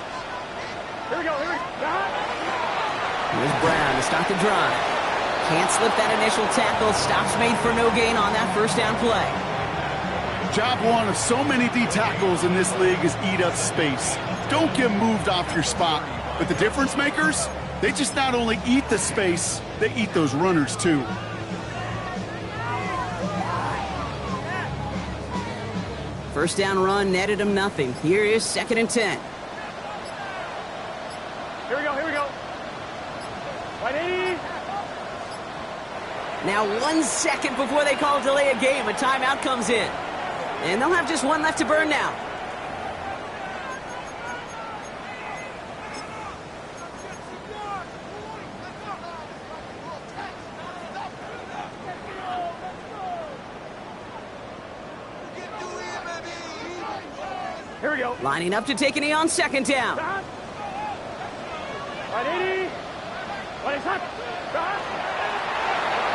Here we go, here we go. Here's Brown to start the drive. Can't slip that initial tackle. Stops made for no gain on that first down play. Job 1 of so many D tackles in this league is eat up space. Don't get moved off your spot. But the difference makers, they just not only eat the space, they eat those runners too. First down run netted him nothing. Here is 2nd and 10. Here we go, here we go. Right 80. Now 1 second before they call delay a game, a timeout comes in. And they'll have just 1 left to burn now. Here we go. Lining up to take a knee on 2nd down. Right 80. Right hot.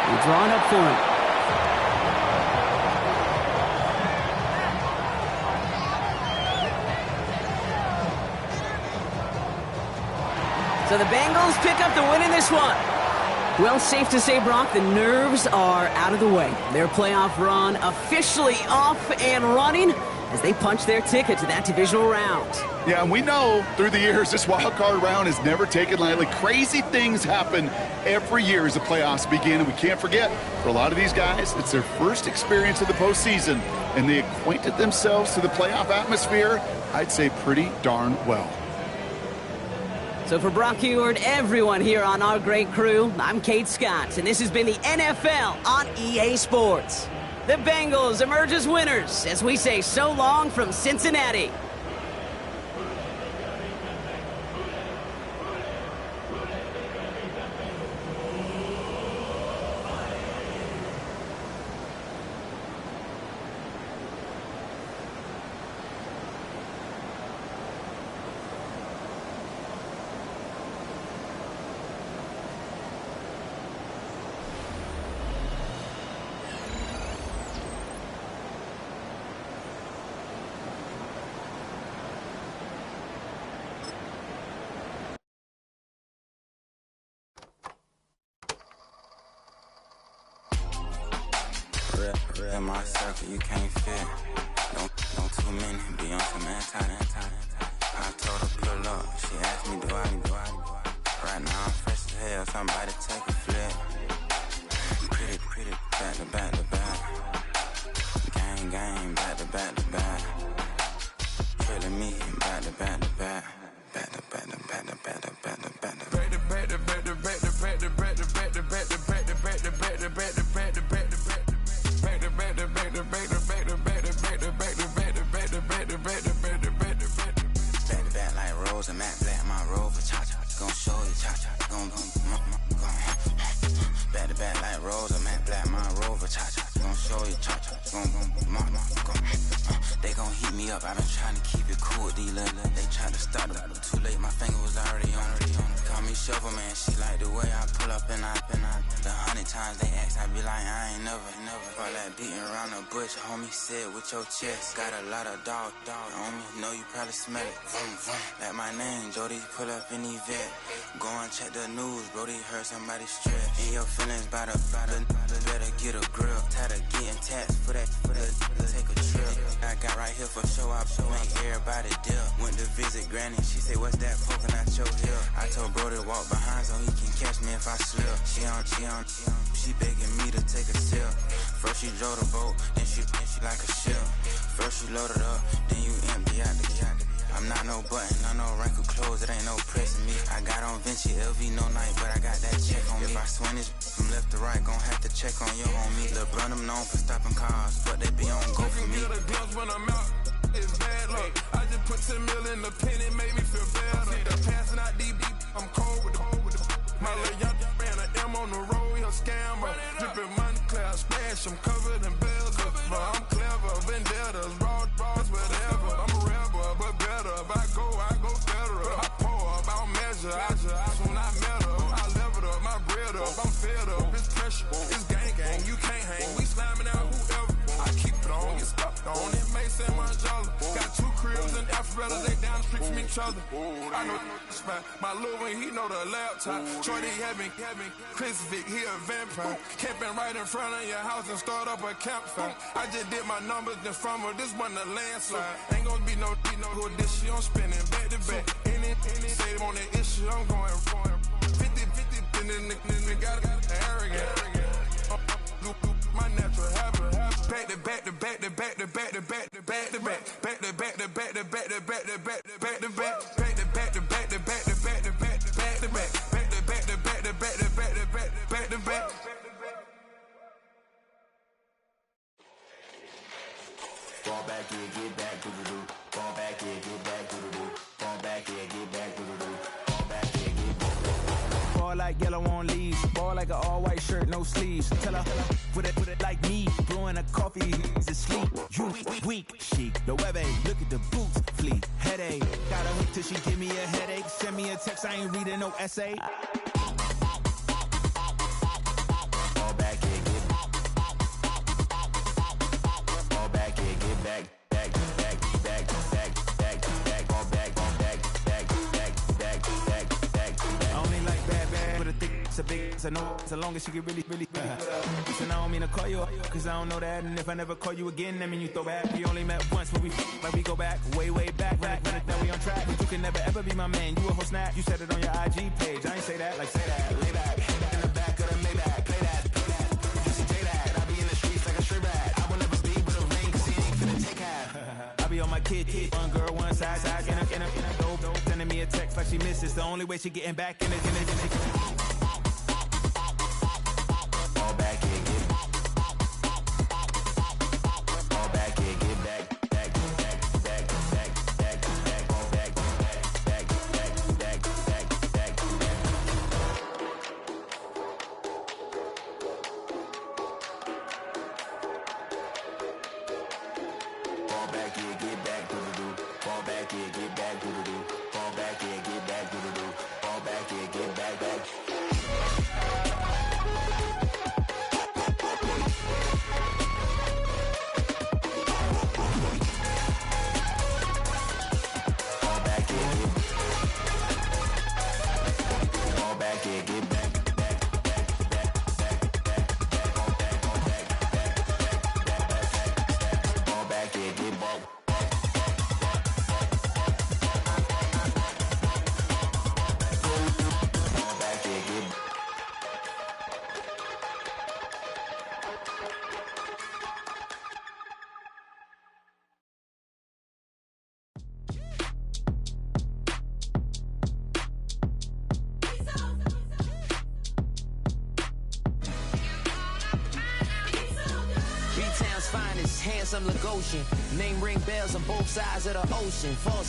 He's drawn up for him. So the Bengals pick up the win in this one. Well, safe to say, Brock, the nerves are out of the way. Their playoff run officially off and running as they punch their ticket to that divisional round. Yeah, and we know through the years this wild card round is never taken lightly. Crazy things happen every year as the playoffs begin, and we can't forget, for a lot of these guys, it's their first experience of the postseason, and they acquainted themselves to the playoff atmosphere, I'd say pretty darn well. So for Brock Huard, everyone here on our great crew, I'm Kate Scott, and this has been the NFL on EA Sports. The Bengals emerge as winners as we say so long from Cincinnati. In my circle, you can't fit. Don't too many be on some anti. I told her pull up. She asked me do I. Right now I'm fresh as hell. Somebody take a flip. Pretty, back to back. Gang, back to back. Trailing me, back to back. Back like Rose and Matt Black, my Rover, cha-cha, gon' show you, cha-cha, gon' back to back like Rose and Matt Black, my Rover, cha-cha, gon' show you, cha-cha, gon' they gon' heat me up, I been trying to keep it cool, D-Lil, they tried to stop it, too late, my finger was already on it. Call me Shovel Man, she like the way I pull up and I the 100 times they ask, I be like, I ain't never, all that beating around the bush, homie said with your chest, got a lot of dog on me, know you probably smell it, like my name, Jody, pull up in the vet, go and check the news, Brody heard somebody stress, in your feelings by the better get a grill, tired of getting taxed for that, take a trip, I got right here for show up, make everybody deal, went to visit Granny, she said, what's that poking out your hill, I told Brody walk behind so he can catch me if I slip. She begging me to take a sip. First she drove the boat, then she like a ship. First you load it up, then you empty out the yacht. I'm not no button, I'm no wrinkled clothes, it ain't no pressing me. I got on Vinci, LV, no night, but I got that check on me. If I swing this from left to right, gon' have to check on your homie. Lil' Brun, I'm known for stopping cars, but they be on go for me. Get a glimpse when I'm out, it's bad luck. I just put 10 mil in the pen, it made me feel better. The passing out deep, I'm cold with the my little young ran an M on the road, he a scammer. Drippin' money clear, splash, I'm covered in bells. But I'm clever, vendettas, raw bars, whatever. I'm a rebel, but better. If I go federal. I pour up, I'll measure. I when I met her, I leveled up, my bread up. I'm fed up, it's pressure, it's gang, you can't hang. We slamming out whoever. I keep it on, get stuck on. It may say Manjala. Got 2 cribs in Alpharetta, they down the street from each other. I know this spot. My little one, he know the laptop. Shorty having Chris Vick, he a vampire. Camping right in front of your house and start up a campfire. I just did my numbers in from her, this wasn't a landslide. Ain't gonna be no who this shit, I'm spinning back to back. Any say on that issue, I'm going 50, and then the got arrogant. My natural habit. Back to back to back to back to back to back to back to back. Back to back to back to back to back to back to back to back. Back to back to back to back to back to back to back to back. Back to back to back to back to back to back to back. Fall back here, get back to the do. Fall back here, get back to the do. Fall back here, get back to the do. Fall back here, get back to the do. Ball like yellow on leaves. Ball like an all-white shirt, no sleeves. Tell her, put it like me. Blowing a coffee, he's asleep. You weak, chic. The webby, look at the boots, fleet. Headache, got a hook till she give me a headache. Send me a text, I ain't reading no essay. Fall back here, get back. Fall back here, get back. Back. Fall back. I only like bad, but a thick, it's a big, it's a no, as long as she get really. Listen, I don't mean to call you up, cause I don't know that. And if I never call you again, that mean you throw back. We only met once, but we go back, way back. Run it down, we on track. But you can never ever be my man, you a whole snap. You said it on your IG page, I ain't say that, like say that. Lay back, in the back of the Maybach, play that. You see J that, I be in the streets like a straight rat. I will never speak with a ring, cause he ain't finna take half. I be on my kid, one girl, one side, in a dope, sending me a text like she misses. The only way she getting back in it. Fall back here, get back. Fall back here, get back. Handsome Lagosian. Name ring bells on both sides of the ocean. False